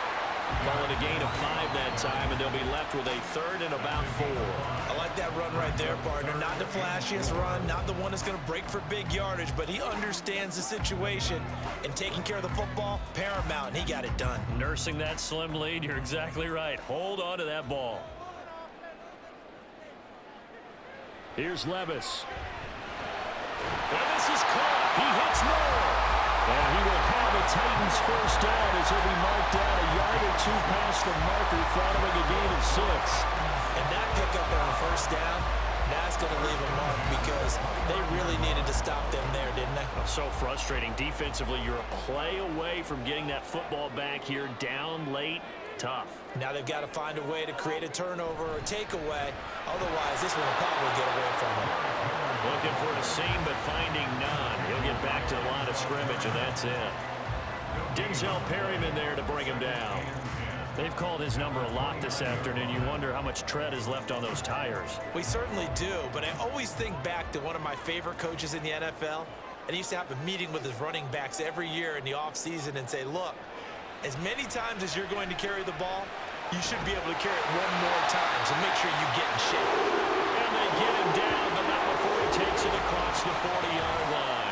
Calling a gain of 5 that time, and they'll be left with a 3rd and about 4.
I like that run right there, partner. Not the flashiest run, not the one that's going to break for big yardage, but he understands the situation, and taking care of the football, paramount, and he got it done.
Nursing that slim lead, you're exactly right. Hold on to that ball. Here's Levis. Levis is caught. He hits Moore. And he will have a Titans first down as he'll be marked down a yard or 2 past the marker following a gain of 6.
And that pickup on the first down, that's going to leave a mark because they really needed to stop them there, didn't they?
So frustrating. Defensively, you're a play away from getting that football back here down late. Tough.
Now they've got to find a way to create a turnover or takeaway. Otherwise, this one will probably get away from them.
Looking for a seam, but finding none. He'll get back to the line of scrimmage, and that's it. Denzel Perryman there to bring him down. They've called his number a lot this afternoon. You wonder how much tread is left on those tires.
We certainly do, but I always think back to one of my favorite coaches in the NFL. And he used to have a meeting with his running backs every year in the offseason and say, look, as many times as you're going to carry the ball, you should be able to carry it 1 more time, so make sure you get in shape.
And they get him down, but not before he takes it across the 40-yard line.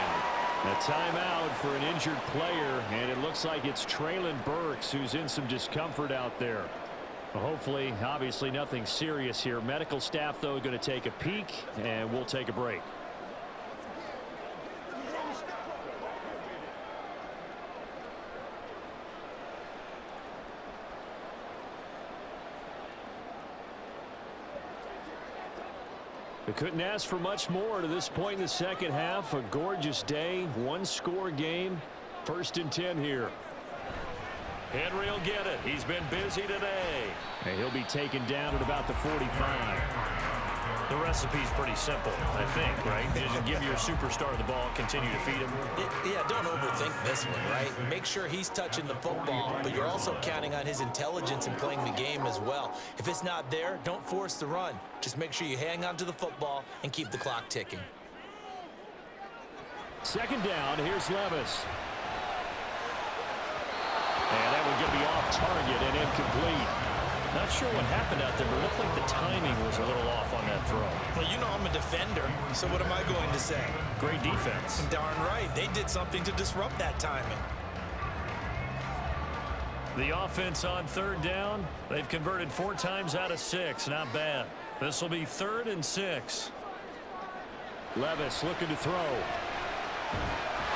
A timeout for an injured player, and it looks like it's Traylon Burks who's in some discomfort out there. Well, hopefully, obviously nothing serious here. Medical staff, though, going to take a peek, and we'll take a break. They couldn't ask for much more to this point in the second half. A gorgeous day, 1-score game. 1st and 10 here. Henry will get it. He's been busy today. And he'll be taken down at about the 45. The recipe's pretty simple, I think, right? Just give your superstar the ball, continue to feed him.
Yeah, don't overthink this one, right? Make sure he's touching the football, but you're also counting on his intelligence in playing the game as well. If it's not there, don't force the run. Just make sure you hang on to the football and keep the clock ticking.
2nd down, here's Levis. And that would get me off target and incomplete. Not sure what happened out there, but it looked like the timing was a little off on that throw.
Well, you know I'm a defender, so what am I going to say?
Great defense.
Darn right. They did something to disrupt that timing.
The offense on 3rd down, they've converted 4 times out of 6. Not bad. This will be 3rd and 6. Levis looking to throw.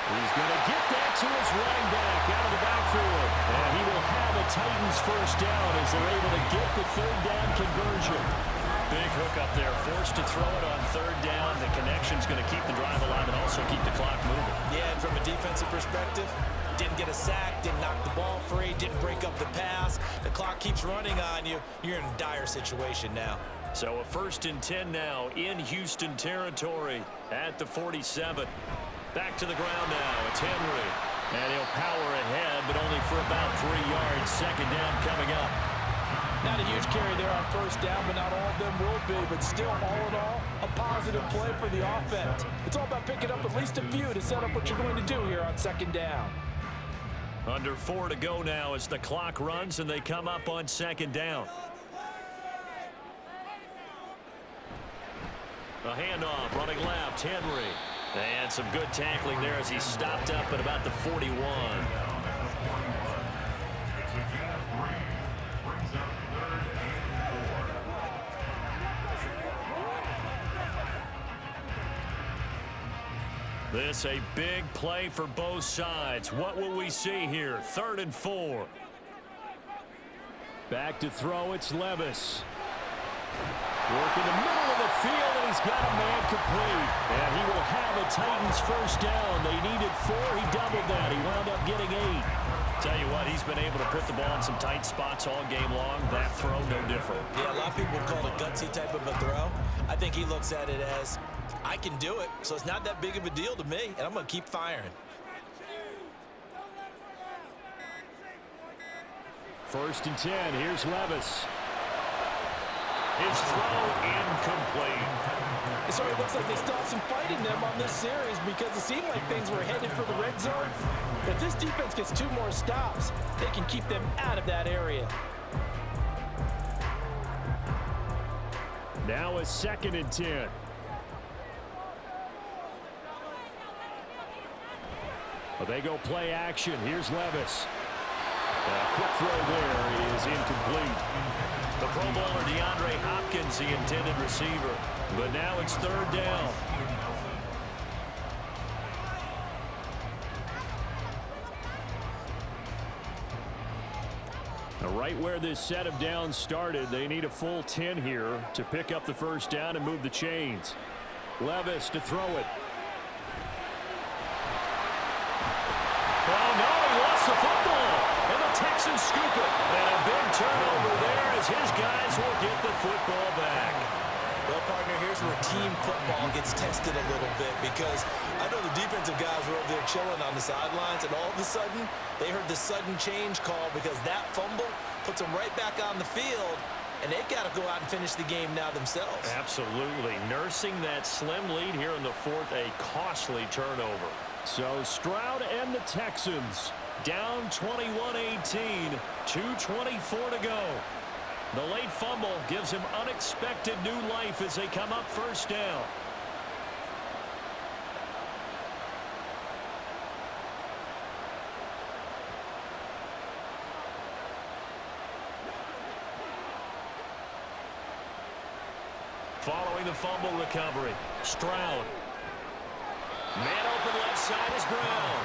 He's going to get that to his running back out of the backfield. And he will have a Titans first down as they're able to get the 3rd down conversion. Big hook up there, forced to throw it on 3rd down. The connection's going to keep the drive alive and also keep the clock moving.
Yeah, and from a defensive perspective, didn't get a sack, didn't knock the ball free, didn't break up the pass. The clock keeps running on you. You're in a dire situation now.
So a 1st and 10 now in Houston territory at the 47. Back to the ground now. It's Henry. And he'll power ahead, but only for about 3 yards. 2nd down coming up.
Not a huge carry there on 1st down, but not all of them will be. But still, all in all, a positive play for the offense. It's all about picking up at least a few to set up what you're going to do here on 2nd down.
Under 4 to go now as the clock runs and they come up on 2nd down. A handoff running left, Henry. And some good tackling there as he stopped up at about the 41. This a big play for both sides. What will we see here? 3rd and 4. Back to throw, it's Levis. Work in the middle of the field, and he's got a man complete. And he will have a Titans first down. They needed 4. He doubled that. He wound up getting 8. Tell you what, he's been able to put the ball in some tight spots all game long. That throw, no different.
Yeah, a lot of people call it a gutsy type of a throw. I think he looks at it as, I can do it, so it's not that big of a deal to me, and I'm going to keep firing.
1st and 10. Here's Levis. His throw incomplete.
It sort of looks like they stopped some fight in them on this series because it seemed like things were headed for the red zone. But if this defense gets 2 more stops, they can keep them out of that area.
Now a 2nd and 10. Well, they go play action. Here's Levis. A quick throw there is incomplete. The Pro Bowler DeAndre Hopkins, the intended receiver. But now it's 3rd down. Now right where this set of downs started, they need a full 10 here to pick up the first down and move the chains. Levis to throw it. Oh, no, he lost the football. And the Texans scoop it. And a big turnover there as his guys will get the football back.
Well, partner, here's where team football gets tested a little bit because I know the defensive guys were over there chilling on the sidelines, and all of a sudden, they heard the sudden change call because that fumble puts them right back on the field, and they've got to go out and finish the game now themselves.
Absolutely. Nursing that slim lead here in the 4th, a costly turnover. So Stroud and the Texans down 21-18, 2:24 to go. The late fumble gives him unexpected new life as they come up first down. Following the fumble recovery, Stroud. Man open left side is Brown.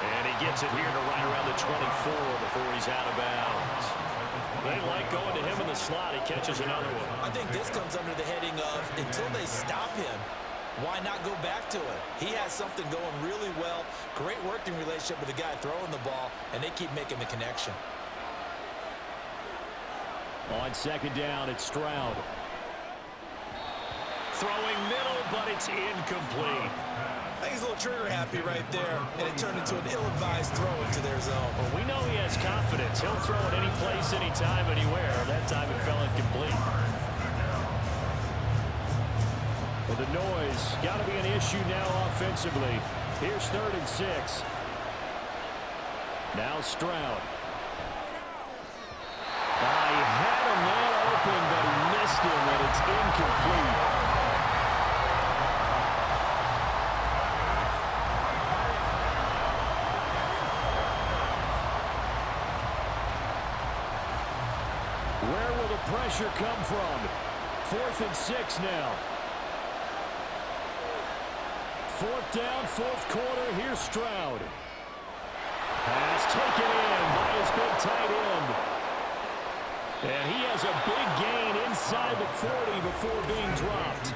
And he gets it here to right around the 24 before he's out of bounds. They like going to him in the slot. He catches another one.
I think this comes under the heading of until they stop him, why not go back to it? He has something going really well. Great working relationship with the guy throwing the ball, and they keep making the connection.
On 2nd down, it's Stroud. Throwing middle, but it's incomplete.
I think he's a little trigger happy right there, and it turned into an ill-advised throw into their zone.
Well, we know he has confidence. He'll throw it any place, anytime, anywhere. That time it fell incomplete. Well, the noise got to be an issue now offensively. Here's 3rd and 6. Now Stroud. He had a man open, but he missed him, and it's incomplete. Where will the pressure come from? 4th and 6 now. 4th down, 4th quarter. Here's Stroud. Pass taken in by his big tight end. And he has a big gain inside the 40 before being dropped.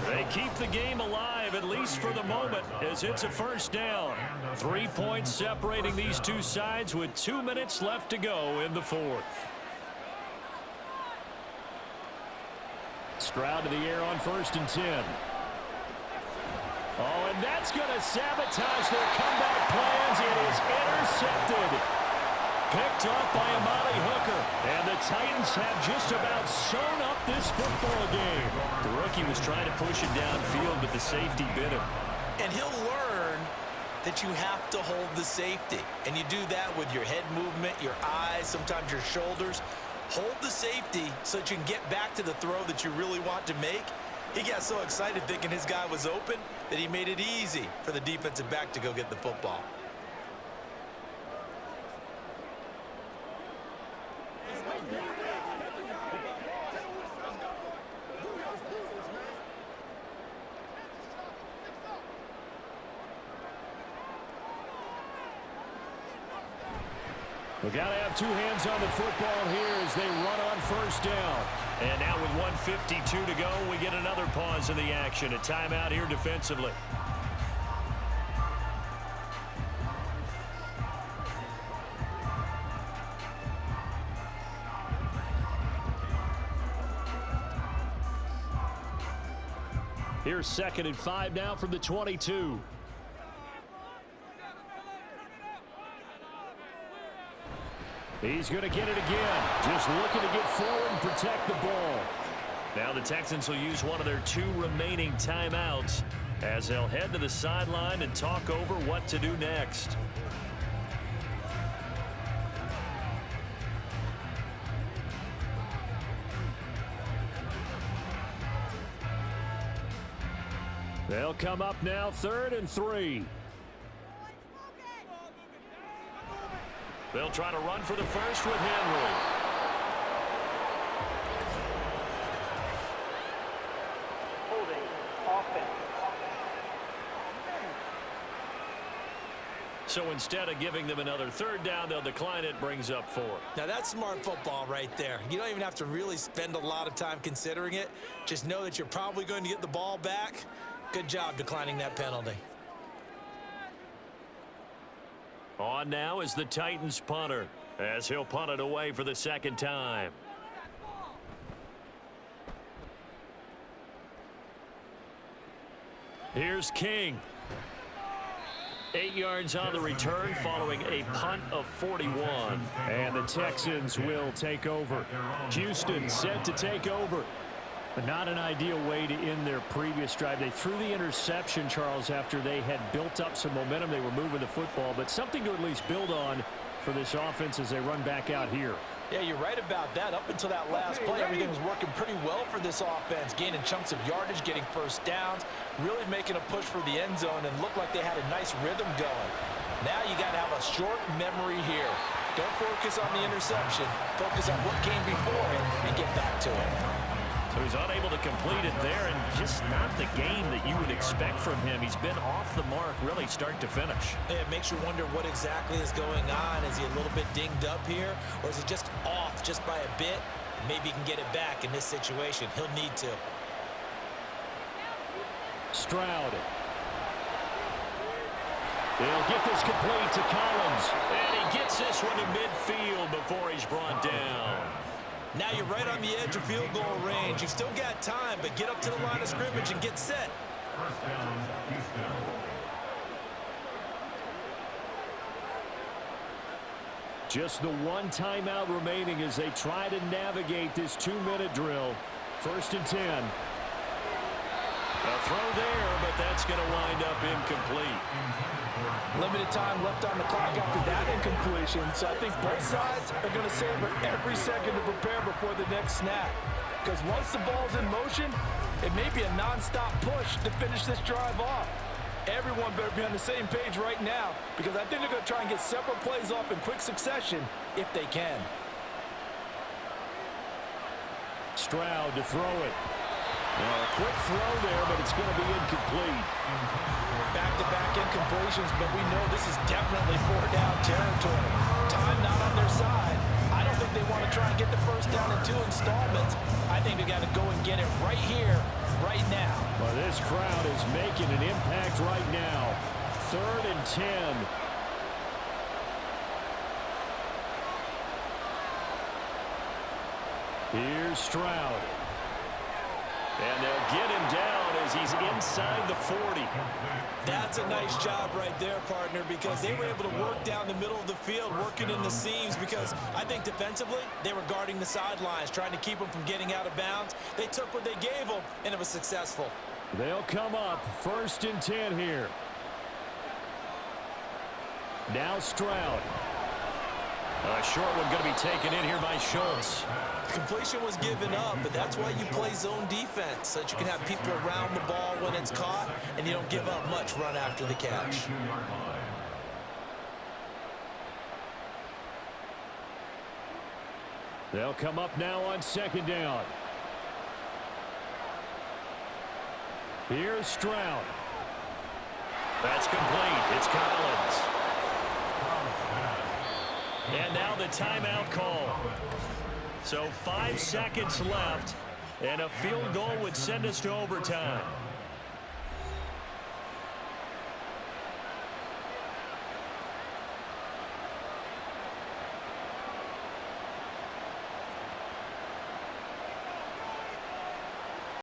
They keep the game alive, at least for the moment, as it's a first down. 3 points separating these two sides with 2 minutes left to go in the 4th. Stroud to the air on 1st and 10. Oh, and that's going to sabotage their comeback plans. It is intercepted. Picked off by Amari Hooker. And the Titans have just about sewn up this football game. The rookie was trying to push it downfield, but the safety bit him.
And he'll learn that you have to hold the safety. And you do that with your head movement, your eyes, sometimes your shoulders. Hold the safety so that you can get back to the throw that you really want to make. He got so excited thinking his guy was open that he made it easy for the defensive back to go get the football.
We got to have two hands on the football here as they run on first down. And now with 1:52 to go, we get another pause in the action. A timeout here defensively. Here's 2nd and 5 now from the 22. He's going to get it again. Just looking to get forward and protect the ball. Now the Texans will use one of their 2 remaining timeouts as they'll head to the sideline and talk over what to do next. They'll come up now 3rd and 3. They'll try to run for the first with Henry.
Holding offense.
So instead of giving them another 3rd down, they'll decline it, brings up 4.
Now that's smart football right there. You don't even have to really spend a lot of time considering it. Just know that you're probably going to get the ball back. Good job declining that penalty.
On now is the Titans punter as he'll punt it away for the 2nd time. Here's King. 8 yards on the return following a punt of 41. And the Texans will take over. Houston set to take over. But not an ideal way to end their previous drive. They threw the interception, Charles, after they had built up some momentum. They were moving the football, but something to at least build on for this offense as they run back out here.
Yeah, you're right about that. Up until that last play, everything was working pretty well for this offense, gaining chunks of yardage, getting first downs, really making a push for the end zone, and looked like they had a nice rhythm going. Now you got to have a short memory here. Don't focus on the interception. Focus on what came before it and get back to it.
So he's unable to complete it there, and just not the game that you would expect from him. He's been off the mark really start to finish.
It makes you wonder what exactly is going on. Is he a little bit dinged up here, or is he just off just by a bit? Maybe he can get it back in this situation. He'll need to.
Stroud. He'll get this complete to Collins, and he gets this one to midfield before he's brought down.
Now you're right on the edge of field goal range. You've still got time, but get up to the line of scrimmage and get set.
First down, Houston.
Just the 1 timeout remaining as they try to navigate this 2-minute drill. 1st and 10. A throw there, but that's going to wind up incomplete.
Limited time left on the clock after that incompletion, so I think both sides are going to savor every second to prepare before the next snap. Because once the ball's in motion, it may be a non-stop push to finish this drive off. Everyone better be on the same page right now, because I think they're going to try and get several plays off in quick succession if they can.
Stroud to throw it. A quick throw there, but it's going to be incomplete.
Back-to-back incompletions, but we know this is definitely 4-down territory. Time not on their side. I don't think they want to try and get the first down in 2 installments. I think they got to go and get it right here, right now.
Well, this crowd is making an impact right now. 3rd and 10. Here's Stroud. And they'll get him down as he's inside the 40.
That's a nice job right there, partner, because they were able to work down the middle of the field, working in the seams, because I think defensively they were guarding the sidelines, trying to keep them from getting out of bounds. They took what they gave them, and it was successful.
They'll come up 1st and 10 here. Now Stroud. A short one going to be taken in here by Schultz.
Completion was given up, but that's why you play zone defense, so that you can have people around the ball when it's caught, and you don't give up much run after the catch.
They'll come up now on 2nd down. Here's Stroud. That's complete. It's Collins. And now the timeout call. So 5 seconds left, and a field goal would send us to overtime.